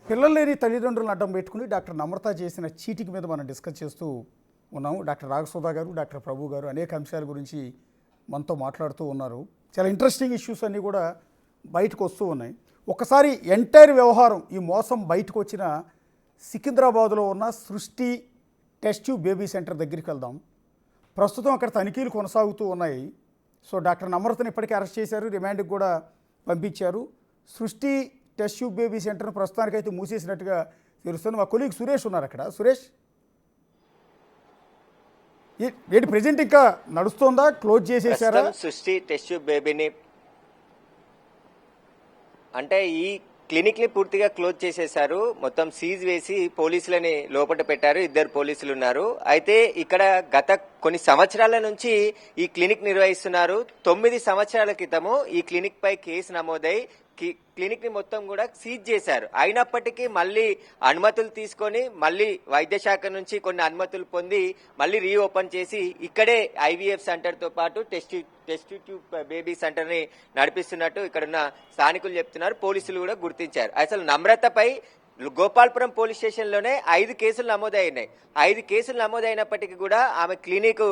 పిల్లలు లేని తల్లిదండ్రులను అడ్డం పెట్టుకుని డాక్టర్ నమ్రత చేసిన చీటింగ్ మీద మనం డిస్కస్ చేస్తూ ఉన్నాము. డాక్టర్ రాఘసుధా గారు, డాక్టర్ ప్రభు గారు అనేక అంశాల గురించి మనతో మాట్లాడుతూ ఉన్నారు. చాలా ఇంట్రెస్టింగ్ ఇష్యూస్ అన్నీ కూడా బయటకు వస్తూ ఉన్నాయి. ఒకసారి ఎంటైర్ వ్యవహారం ఈ మోసం బయటకు వచ్చిన సికింద్రాబాద్లో ఉన్న సృష్టి టెస్ట్ ట్యూబ్ బేబీ సెంటర్ దగ్గరికి వెళ్దాం. ప్రస్తుతం అక్కడ తనిఖీలు కొనసాగుతూ ఉన్నాయి. సో డాక్టర్ నమ్రతను ఇప్పటికే అరెస్ట్ చేశారు, రిమాండ్కి కూడా పంపించారు. సృష్టి టెస్ట్ ట్యూబ్ బేబీ సెంటర్ను ప్రస్తుతానికైతే మూసేసినట్టుగా తెలుస్తుంది. మా కొలీగ్ సురేష్ ఉన్నారు అక్కడ. సురేష్, ఏంటి ప్రెజెంట్ ఇంకా నడుస్తుందా, క్లోజ్ చేసేసారా? సృష్టి టెస్ట్ ట్యూబ్ బేబీని అంటే ఈ క్లినిక్ ని పూర్తిగా క్లోజ్ చేసేశారు. మొత్తం సీజ్ వేసి పోలీసులని లోపల పెట్టారు. 2 పోలీసులు ఉన్నారు. అయితే ఇక్కడ గత కొన్ని సంవత్సరాల నుంచి ఈ క్లినిక్ నిర్వహిస్తున్నారు. 9 సంవత్సరాల క్రితము ఈ క్లినిక్ పై కేసు నమోదై క్లినిక్ ని మొత్తం కూడా సీజ్ చేశారు. అయినప్పటికీ మళ్ళీ అనుమతులు తీసుకొని మళ్ళీ వైద్య శాఖ నుంచి కొన్ని అనుమతులు పొంది మళ్ళీ రీఓపెన్ చేసి ఇక్కడే ఐవీఎఫ్ సెంటర్ తో పాటు టెస్ట్ ట్యూబ్ బేబీ సెంటర్ ని నడిపిస్తున్నట్టు ఇక్కడున్న స్థానికులు చెప్తున్నారు. పోలీసులు కూడా గుర్తించారు. అసలు నమ్రతపై గోపాల్పురం పోలీస్ స్టేషన్ లోనే 5 కేసులు నమోదైనాయి. 5 కేసులు నమోదైనప్పటికీ కూడా ఆమె క్లినిక్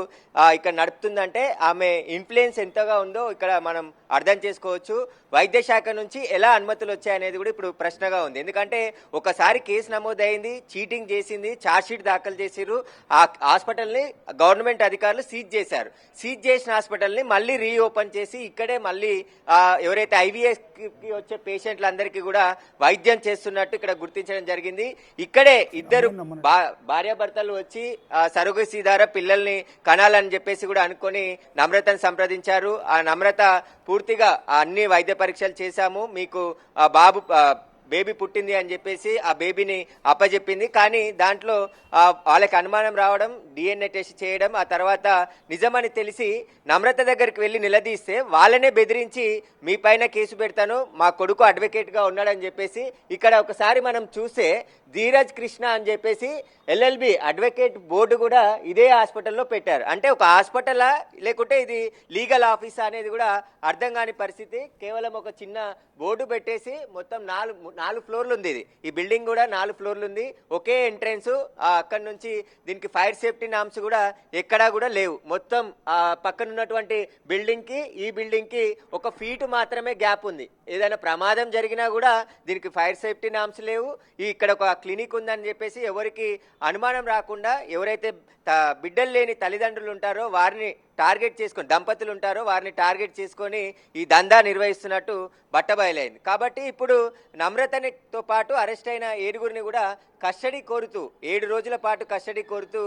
ఇక్కడ నడుపుతుందంటే ఆమె ఇన్ఫ్లుయెన్స్ ఎంతగా ఉందో ఇక్కడ మనం అర్థం చేసుకోవచ్చు. వైద్య శాఖ నుంచి ఎలా అనుమతులు వచ్చాయనేది కూడా ఇప్పుడు ప్రశ్నగా ఉంది. ఎందుకంటే ఒకసారి కేసు నమోదైంది, చీటింగ్ చేసింది, ఛార్జ్ షీట్ దాఖలు చేసిరు. ఆ హాస్పిటల్ ని గవర్నమెంట్ అధికారులు సీజ్ చేశారు. సీజ్ చేసిన హాస్పిటల్ ని మళ్ళీ రీఓపెన్ చేసి ఇక్కడే మళ్ళీ ఎవరైతే ఐవీఎస్ కి వచ్చే పేషెంట్లందరికీ కూడా వైద్యం చేస్తున్నట్టు ఇక్కడ గుర్తించడం జరిగింది. ఇక్కడే 2 భార్యాభర్తలు వచ్చి సరోగసీ ద్వారా పిల్లల్ని కనాలని చెప్పేసి కూడా అనుకొని నమ్రతను సంప్రదించారు. ఆ నమ్రత పూర్తిగా అన్ని వైద్య పరీక్షలు చేశాము, మీకు బాబు బేబీ పుట్టింది అని చెప్పేసి ఆ బేబీని అప్పచెప్పింది. కానీ దాంట్లో వాళ్ళకి అనుమానం రావడం, డిఎన్ఏ టెస్ట్ చేయడం, ఆ తర్వాత నిజమని తెలిసి నమ్రత దగ్గరికి వెళ్లి నిలదీస్తే వాళ్ళనే బెదిరించి మీ పైన కేసు పెడతాను, మా కొడుకు అడ్వకేట్ గా ఉన్నాడని చెప్పేసి ఇక్కడ ఒకసారి మనం చూస్తే ధీరజ్ కృష్ణ అని చెప్పేసి ఎల్ఎల్బి అడ్వకేట్ బోర్డు కూడా ఇదే హాస్పిటల్లో పెట్టారు. అంటే ఒక హాస్పిటలా లేకుంటే ఇది లీగల్ ఆఫీసా అనేది కూడా అర్థం కాని పరిస్థితి. కేవలం ఒక చిన్న బోర్డు పెట్టేసి మొత్తం 4 ఫ్లోర్లు ఉంది. ఈ బిల్డింగ్ కూడా 4 ఫ్లోర్లు ఉంది. ఒకే ఎంట్రెన్స్. అక్కడి నుంచి దీనికి ఫైర్ సేఫ్టీ నామ్స్ కూడా ఎక్కడా కూడా లేవు. మొత్తం పక్కన ఉన్నటువంటి బిల్డింగ్ కి ఈ బిల్డింగ్ కి 1 ఫీట్ మాత్రమే గ్యాప్ ఉంది. ఏదైనా ప్రమాదం జరిగినా కూడా దీనికి ఫైర్ సేఫ్టీ నామ్స్ లేవు. ఇక్కడ ఒక క్లినిక్ ఉందని చెప్పేసి ఎవరికి అనుమానం రాకుండా, ఎవరైతే బిడ్డలు లేని తల్లిదండ్రులు ఉంటారో వారిని టార్గెట్ చేసుకొని, దంపతులు ఉంటారో వారిని టార్గెట్ చేసుకొని ఈ దందా నిర్వహిస్తున్నట్టు బట్టబయలైంది. కాబట్టి ఇప్పుడు నమ్రతనితో పాటు అరెస్ట్ అయిన 7గురిని కూడా కస్టడీ కోరుతూ 7 రోజుల పాటు కస్టడీ కోరుతూ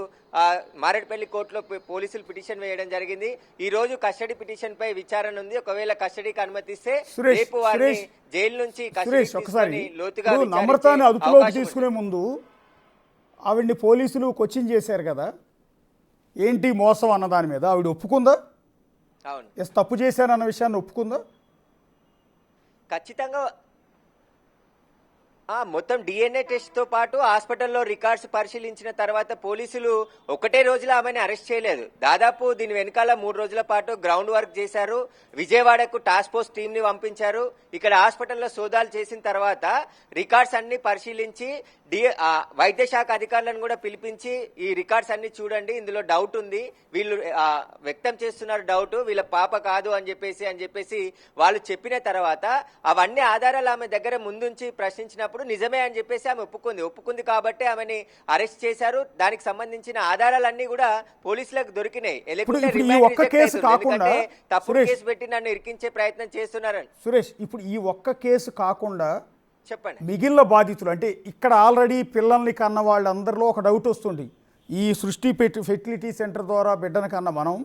మారేడుపల్లి కోర్టులో పోలీసులు పిటిషన్ వేయడం జరిగింది. ఈ రోజు కస్టడీ పిటిషన్ పై విచారణ ఉంది. ఒకవేళ కస్టడీకి అనుమతిస్తే రేపు వారిని జైలు నుంచి లోతుగా నమ్రతని అదుపులోకి తీసుకునే ముందు ఆవిడ్ని పోలీసులు క్వశ్చన్ చేశారు కదా, ఏంటి మోసం అన్న దాని మీద ఆవిడ ఒప్పుకుందా? అవును, తప్పు చేశానన్న విషయాన్ని ఒప్పుకుందా? ఖచ్చితంగా మొత్తం డిఎన్ఏ టెస్ట్ తో పాటు హాస్పిటల్లో రికార్డ్స్ పరిశీలించిన తర్వాత పోలీసులు ఒకటే రోజులో ఆమెను అరెస్ట్ చేయలేదు. దాదాపు దీని వెనకాల 3 రోజుల పాటు గ్రౌండ్ వర్క్ చేశారు. విజయవాడకు టాస్క్ ఫోర్స్ టీం ని పంపించారు. ఇక్కడ హాస్పిటల్లో సోదాలు చేసిన తర్వాత రికార్డ్స్ అన్ని పరిశీలించి వైద్య శాఖ అధికారులను కూడా పిలిపించి ఈ రికార్డ్స్ అన్ని చూడండి, ఇందులో డౌట్ ఉంది, వీళ్ళు వ్యక్తం చేస్తున్నారు డౌట్, వీళ్ళ పాప కాదు అని చెప్పేసి వాళ్ళు చెప్పిన తర్వాత అవన్నీ ఆధారాలు ఆమె దగ్గర ముందుంచి ప్రశ్నించినప్పుడు నిజమే అని చెప్పేసి ఆమె ఒప్పుకుంది కాబట్టి ఆమెని అరెస్ట్ చేశారు. దానికి సంబంధించిన ఆధారాలన్నీ కూడా పోలీసులకు దొరికినాయి. తప్పుడు కేసు పెట్టి నన్ను ఇరికించే ప్రయత్నం చేస్తున్నారని. సురేష్, ఇప్పుడు ఈ ఒక్క కేసు కాకుండా చెప్పండి, మిగిలిన బాధితులు అంటే ఇక్కడ ఆల్రెడీ పిల్లల్ని కన్న వాళ్ళందరిలో ఒక డౌట్ వస్తుంది. ఈ సృష్టి ఫెర్టిలిటీ సెంటర్ ద్వారా బిడ్డను కన్న మనం,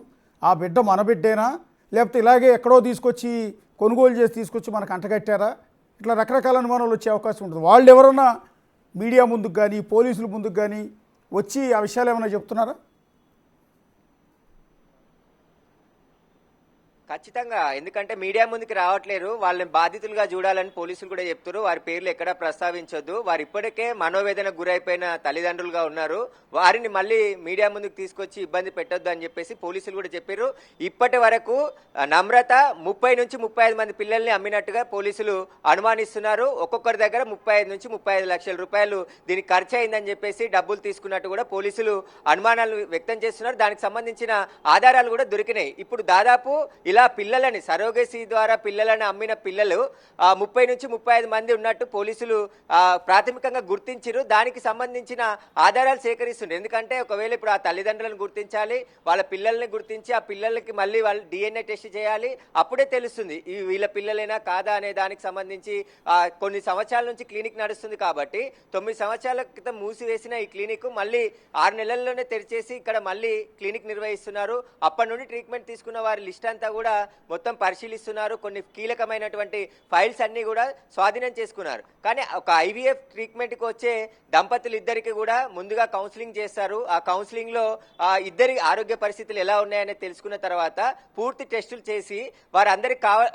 ఆ బిడ్డ మన బిడ్డేనా లేకపోతే ఇలాగే ఎక్కడో తీసుకొచ్చి కొనుగోలు చేసి తీసుకొచ్చి మనకు అంటగట్టారా? ఇట్లా రకరకాల అనుమానాలు వచ్చే అవకాశం ఉంటుంది. వాళ్ళు ఎవరన్నా మీడియా ముందుకు కానీ పోలీసుల ముందుకు కానీ వచ్చి ఆ విషయాలు ఏమైనా చెప్తున్నారా? ఖచ్చితంగా, ఎందుకంటే మీడియా ముందుకు రావట్లేరు, వాళ్ళని బాధితులుగా చూడాలని పోలీసులు కూడా చెప్తారు. వారి పేర్లు ఎక్కడా ప్రస్తావించొద్దు, వారు ఇప్పటికే మనోవేదనకు గురైపోయిన తల్లిదండ్రులుగా ఉన్నారు, వారిని మళ్ళీ మీడియా ముందుకు తీసుకొచ్చి ఇబ్బంది పెట్టొద్దు అని చెప్పేసి పోలీసులు కూడా చెప్పారు. ఇప్పటి వరకు నమ్రత 30 నుంచి 35 మంది పిల్లల్ని అమ్మినట్టుగా పోలీసులు అనుమానిస్తున్నారు. ఒక్కొక్కరి దగ్గర 35 నుంచి 35 లక్షల రూపాయలు దీనికి ఖర్చు అయిందని చెప్పేసి డబ్బులు తీసుకున్నట్టు కూడా పోలీసులు అనుమానాలు వ్యక్తం చేస్తున్నారు. దానికి సంబంధించిన ఆధారాలు కూడా దొరికినాయి. ఇప్పుడు దాదాపు ఇలా పిల్లలని సరోగసీ ద్వారా పిల్లలను అమ్మిన పిల్లలు 30 నుంచి 35 మంది ఉన్నట్టు పోలీసులు ప్రాథమికంగా గుర్తించారు. దానికి సంబంధించిన ఆధారాలు సేకరిస్తున్నారు. ఎందుకంటే ఒకవేళ ఇప్పుడు ఆ తల్లిదండ్రులను గుర్తించాలి, వాళ్ళ పిల్లల్ని గుర్తించి ఆ పిల్లలకి మళ్ళీ వాళ్ళు DNA టెస్ట్ చేయాలి, అప్పుడే తెలుస్తుంది ఈ వీళ్ళ పిల్లలేనా కాదా అనే దానికి సంబంధించి. కొన్ని సంవత్సరాల నుంచి క్లినిక్ నడుస్తుంది కాబట్టి 9 సంవత్సరాల క్రితం మూసివేసిన ఈ క్లినిక్ మళ్ళీ 6 నెలల్లోనే తెరిచేసి ఇక్కడ మళ్ళీ క్లినిక్ నిర్వహిస్తున్నారు. అప్పటి నుండి ట్రీట్మెంట్ తీసుకున్న వారి లిస్ట్ అంతా కూడా మొత్తం పరిశీలిస్తున్నారు. కొన్ని కీలకమైనటువంటి ఫైల్స్ అన్ని కూడా స్వాధీనం చేసుకున్నారు. కానీ ఒక IVF ట్రీట్మెంట్ కి వచ్చే దంపతులు ఇద్దరికి కూడా ముందుగా కౌన్సిలింగ్ చేస్తారు. ఆ కౌన్సిలింగ్ లో ఇద్దరి ఆరోగ్య పరిస్థితులు ఎలా ఉన్నాయని తెలుసుకున్న తర్వాత పూర్తి టెస్టులు చేసి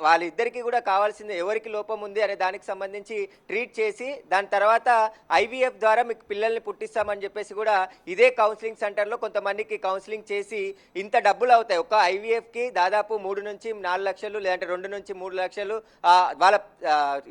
వాళ్ళిద్దరికి కూడా కావాల్సింది ఎవరికి లోపం ఉంది అనే దానికి సంబంధించి ట్రీట్ చేసి దాని తర్వాత IVF ద్వారా మీకు పిల్లల్ని పుట్టిస్తామని చెప్పేసి కూడా ఇదే కౌన్సిలింగ్ సెంటర్ లో కొంతమందికి కౌన్సిలింగ్ చేసి ఇంత డబ్బులు అవుతాయి. ఒక IVF కి దాదాపు 3 నుంచి 4 లక్షలు లేదంటే 2 నుంచి 3 లక్షలు వాళ్ళ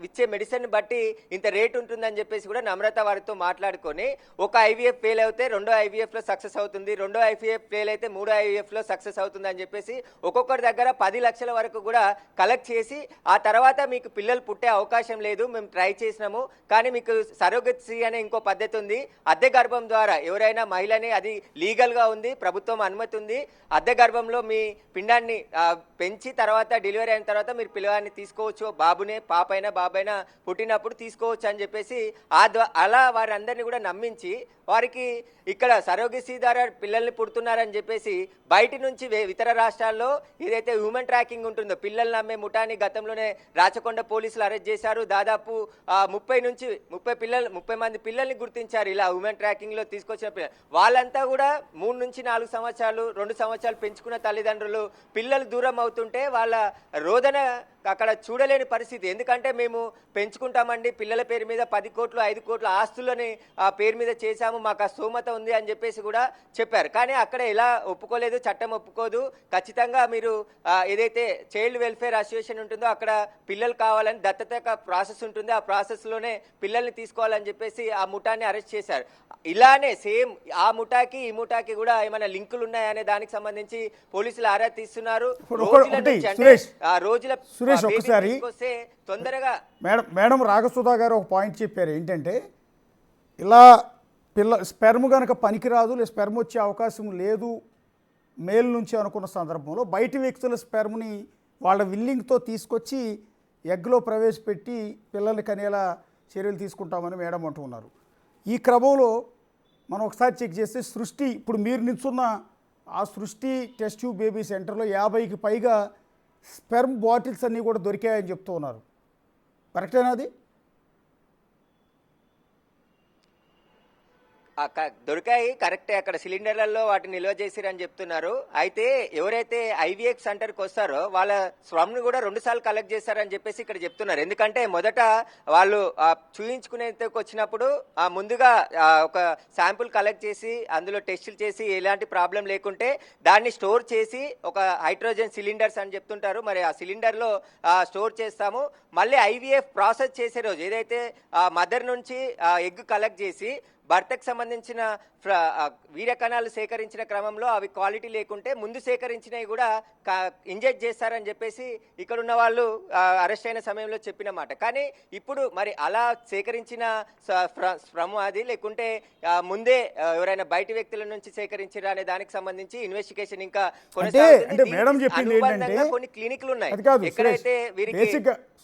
ఇచ్చే మెడిసిన్ బట్టి ఇంత రేట్ ఉంటుందని చెప్పేసి కూడా నమ్రత వారితో మాట్లాడుకొని ఒక IVF ఫెయిల్ అయితే రెండో IVF లో సక్సెస్ అవుతుంది, రెండో IVF ఫెయిల్ అయితే మూడో IVF లో సక్సెస్ అవుతుంది అని చెప్పేసి ఒక్కొక్కరి దగ్గర 10 లక్షల వరకు కూడా కలెక్ట్ చేసి ఆ తర్వాత మీకు పిల్లలు పుట్టే అవకాశం లేదు, మేము ట్రై చేసినాము, కానీ మీకు సరోగసీ అనే ఇంకో పద్ధతి ఉంది, అద్దె గర్భం ద్వారా ఎవరైనా మహిళని, అది లీగల్ గా ఉంది, ప్రభుత్వం అనుమతి ఉంది, అద్దె గర్భంలో మీ పిండాన్ని పెంచి తర్వాత డెలివరీ అయిన తర్వాత మీరు పిల్లవాడిని తీసుకోవచ్చు, బాబునే పాపైనా బాబైనా పుట్టినప్పుడు తీసుకోవచ్చు అని చెప్పేసి అలా వారందరినీ కూడా నమ్మించి వారికి ఇక్కడ సరోగసీ ద్వారా పిల్లల్ని పుడుతున్నారని చెప్పేసి బయట నుంచి ఇతర రాష్ట్రాల్లో ఏదైతే హ్యూమన్ ట్రాకింగ్ ఉంటుందో పిల్లల్ని అమ్మే ముఠాని గతంలోనే రాచకొండ పోలీసులు అరెస్ట్ చేశారు. దాదాపు 30 మంది పిల్లల్ని గుర్తించారు ఇలా హ్యూమన్ ట్రాకింగ్ లో తీసుకొచ్చిన పిల్లలు. వాళ్ళంతా కూడా 3 నుంచి 4 సంవత్సరాలు 2 సంవత్సరాలు పెంచుకున్న తల్లిదండ్రులు పిల్లలు దూరం అవుతుంటే వాళ్ళ రోదన అక్కడ చూడలేని పరిస్థితి. ఎందుకంటే మేము పెంచుకుంటామండి, పిల్లల పేరు మీద 10 కోట్లు 5 కోట్ల ఆస్తులని పేరు మీద చేశాము, మాకు ఆ స్తోమత ఉంది అని చెప్పేసి కూడా చెప్పారు. కానీ అక్కడ ఎలా ఒప్పుకోలేదు, చట్టం ఒప్పుకోదు. ఖచ్చితంగా మీరు ఏదైతే చైల్డ్ వెల్ఫేర్ అసోసియేషన్ ఉంటుందో అక్కడ పిల్లలు కావాలని దత్తత ప్రాసెస్ ఉంటుంది, ఆ ప్రాసెస్ లోనే పిల్లల్ని తీసుకోవాలని చెప్పేసి ఆ ముఠాన్ని అరెస్ట్ చేశారు. ఇలానే సేమ్ ఆ ముఠాకి ఈ ముఠాకి కూడా ఏమైనా లింకులు ఉన్నాయనే దానికి సంబంధించి పోలీసులు ఆరా తీస్తున్నారు. ఒకసారి తొందరగా మేడం రాగసుధా గారు ఒక పాయింట్ చెప్పారు, ఏంటంటే ఇలా స్పెర్మ్ కనుక పనికిరాదు, లేదా స్పెర్మ్ వచ్చే అవకాశం లేదు మేల్ నుంచి అనుకున్న సందర్భంలో బయటి వ్యక్తుల స్పెర్మ్ని వాళ్ళ విల్లింగ్తో తీసుకొచ్చి ఎగ్లో ప్రవేశపెట్టి పిల్లల్ని కనేలా చర్యలు తీసుకుంటామని మేడం అంటున్నారు. ఈ క్రమంలో మనం ఒకసారి చెక్ చేస్తే సృష్టి, ఇప్పుడు మీరు నిల్చున్న ఆ సృష్టి టెస్ట్ ట్యూబ్ బేబీ సెంటర్లో 50కి పైగా స్పెర్మ్ బాటిల్స్ అన్నీ కూడా దొరికాయని చెప్తూ ఉన్నారు. కరెక్టేనా అది? దొరికాయి, కరెక్టే. అక్కడ సిలిండర్లలో వాటిని నిల్వ చేసిరని చెప్తున్నారు. అయితే ఎవరైతే IVF సెంటర్కి వస్తారో వాళ్ళ స్వమ్ని కూడా 2 సార్లు కలెక్ట్ చేస్తారని చెప్పేసి ఇక్కడ చెప్తున్నారు. ఎందుకంటే మొదట వాళ్ళు చూయించుకునేందుకు వచ్చినప్పుడు ముందుగా ఒక శాంపుల్ కలెక్ట్ చేసి అందులో టెస్టులు చేసి ఎలాంటి ప్రాబ్లం లేకుంటే దాన్ని స్టోర్ చేసి ఒక హైడ్రోజన్ సిలిండర్స్ అని చెప్తుంటారు, మరి ఆ సిలిండర్లో స్టోర్ చేస్తాము. మళ్ళీ IVF ప్రాసెస్ చేసే రోజు ఏదైతే మదర్ నుంచి ఎగ్ కలెక్ట్ చేసి భర్తకు సంబంధించిన వీర్య కణాలు సేకరించిన క్రమంలో అవి క్వాలిటీ లేకుంటే ముందు సేకరించినవి కూడా ఇంజెక్ట్ చేస్తారని చెప్పేసి ఇక్కడ ఉన్న వాళ్ళు అరెస్ట్ అయిన సమయంలో చెప్పిన మాట. కానీ ఇప్పుడు మరి అలా సేకరించిన స్ప్రమ్ అది లేకుంటే ముందే ఎవరైనా బయట వ్యక్తుల నుంచి సేకరించారా అనే దానికి సంబంధించి ఇన్వెస్టిగేషన్ ఇంకా కొన్ని క్లినిక్లు ఉన్నాయి. ఎక్కడైతే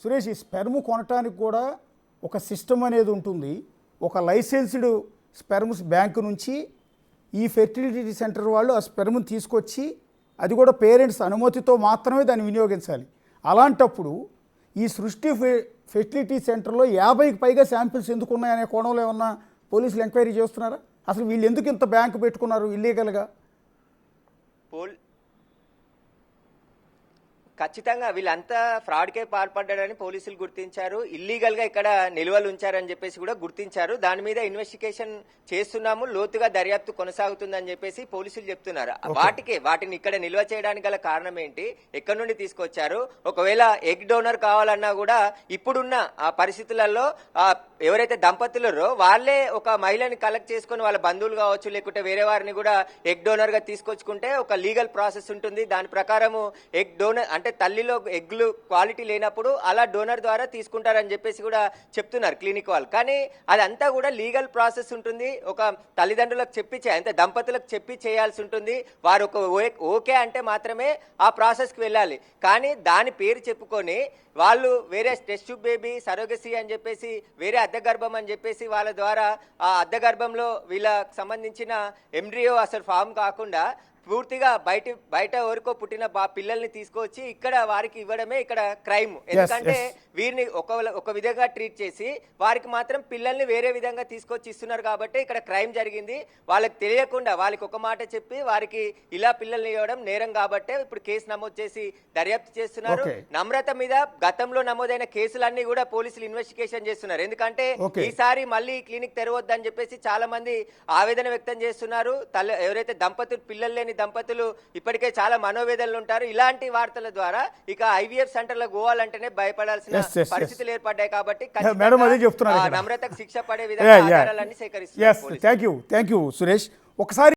సురేష్, ఈ స్పెర్మ్ కొనటానికి కూడా ఒక సిస్టమ్ అనేది ఉంటుంది. ఒక లైసెన్స్డ్ స్పెర్మ్స్ బ్యాంకు నుంచి ఈ ఫెర్టిలిటీ సెంటర్ వాళ్ళు ఆ స్పెర్మ్ని తీసుకొచ్చి అది కూడా పేరెంట్స్ అనుమతితో మాత్రమే దాన్ని వినియోగించాలి. అలాంటప్పుడు ఈ సృష్టి ఫెర్టిలిటీ సెంటర్లో 50కి పైగా శాంపిల్స్ ఎందుకు ఉన్నాయనే కోణంలో ఏమన్నా పోలీసులు ఎంక్వైరీ చేస్తున్నారా? అసలు వీళ్ళు ఎందుకు ఇంత బ్యాంకు పెట్టుకున్నారు ఇల్లీగల్గా? ఖచ్చితంగా వీళ్ళంతా ఫ్రాడ్కే పాల్పడ్డారని పోలీసులు గుర్తించారు. ఇల్లీగల్ గా ఇక్కడ నిల్వలు ఉంచారని చెప్పేసి కూడా గుర్తించారు. దాని మీద ఇన్వెస్టిగేషన్ చేస్తున్నాము, లోతుగా దర్యాప్తు కొనసాగుతుందని చెప్పేసి పోలీసులు చెప్తున్నారు. వాటిని ఇక్కడ నిల్వ చేయడానికి గల కారణం ఏంటి, ఎక్కడి నుండి తీసుకొచ్చారు, ఒకవేళ ఎగ్ డోనర్ కావాలన్నా కూడా ఇప్పుడున్న ఆ పరిస్థితులలో ఎవరైతే దంపతులరో వాళ్ళే ఒక మహిళని కలెక్ట్ చేసుకుని వాళ్ళ బంధువులు కావచ్చు లేకుంటే వేరే వారిని కూడా ఎగ్ డోనర్ గా తీసుకొచ్చుకుంటే ఒక లీగల్ ప్రాసెస్ ఉంటుంది. దాని ప్రకారము ఎగ్ డోనర్ అంటే తల్లిలో ఎగ్లు క్వాలిటీ లేనప్పుడు అలా డోనర్ ద్వారా తీసుకుంటారని చెప్పేసి కూడా చెప్తున్నారు క్లినిక్ వాళ్ళు. కానీ అదంతా కూడా లీగల్ ప్రాసెస్ ఉంటుంది. ఒక తల్లిదండ్రులకు చెప్పి అంటే దంపతులకు చెప్పి చేయాల్సి ఉంటుంది. వారు ఒక ఓకే అంటే మాత్రమే ఆ ప్రాసెస్ కి వెళ్ళాలి. కానీ దాని పేరు చెప్పుకొని వాళ్ళు వేరే టెస్ట్ ట్యూబ్ బేబీ సరోగసీ అని చెప్పేసి వేరే అద్దెగర్భం అని చెప్పేసి వాళ్ళ ద్వారా ఆ అద్దెగర్భంలో వీళ్ళకి సంబంధించిన ఎంబ్రియో అసలు ఫామ్ కాకుండా పూర్తిగా బయట ఎవరికో పుట్టిన పిల్లల్ని తీసుకొచ్చి ఇక్కడ వారికి ఇవ్వడమే ఇక్కడ క్రైమ్. ఎందుకంటే వీరిని ఒక విధంగా ట్రీట్ చేసి వారికి మాత్రం పిల్లల్ని వేరే విధంగా తీసుకొచ్చి ఇస్తున్నారు కాబట్టి ఇక్కడ క్రైమ్ జరిగింది. వాళ్ళకి తెలియకుండా వాళ్ళకి ఒక మాట చెప్పి వారికి ఇలా పిల్లల్ని ఇవ్వడం నేరం కాబట్టి ఇప్పుడు కేసు నమోదు చేసి దర్యాప్తు చేస్తున్నారు. నమ్రత మీద గతంలో నమోదైన కేసులన్నీ కూడా పోలీసులు ఇన్వెస్టిగేషన్ చేస్తున్నారు. ఎందుకంటే ఈసారి మళ్ళీ క్లినిక్ తెరవద్దని చెప్పేసి చాలా మంది ఆవేదన వ్యక్తం చేస్తున్నారు. ఎవరైతే పిల్లలు లేని దంపతులు ఇప్పటికే చాలా మనోవేదనలు ఉంటారు. ఇలాంటి వార్తల ద్వారా ఇక ఐవీఎఫ్ సెంటర్లకు పోవాలంటేనే భయపడాల్సిన పరిస్థితులు ఏర్పడ్డాయి కాబట్టి నమ్రతకు శిక్ష పడే విధంగా ఆధారాలన్నీ సేకరిస్తున్నారు. Thank you Suresh. ఒకసారి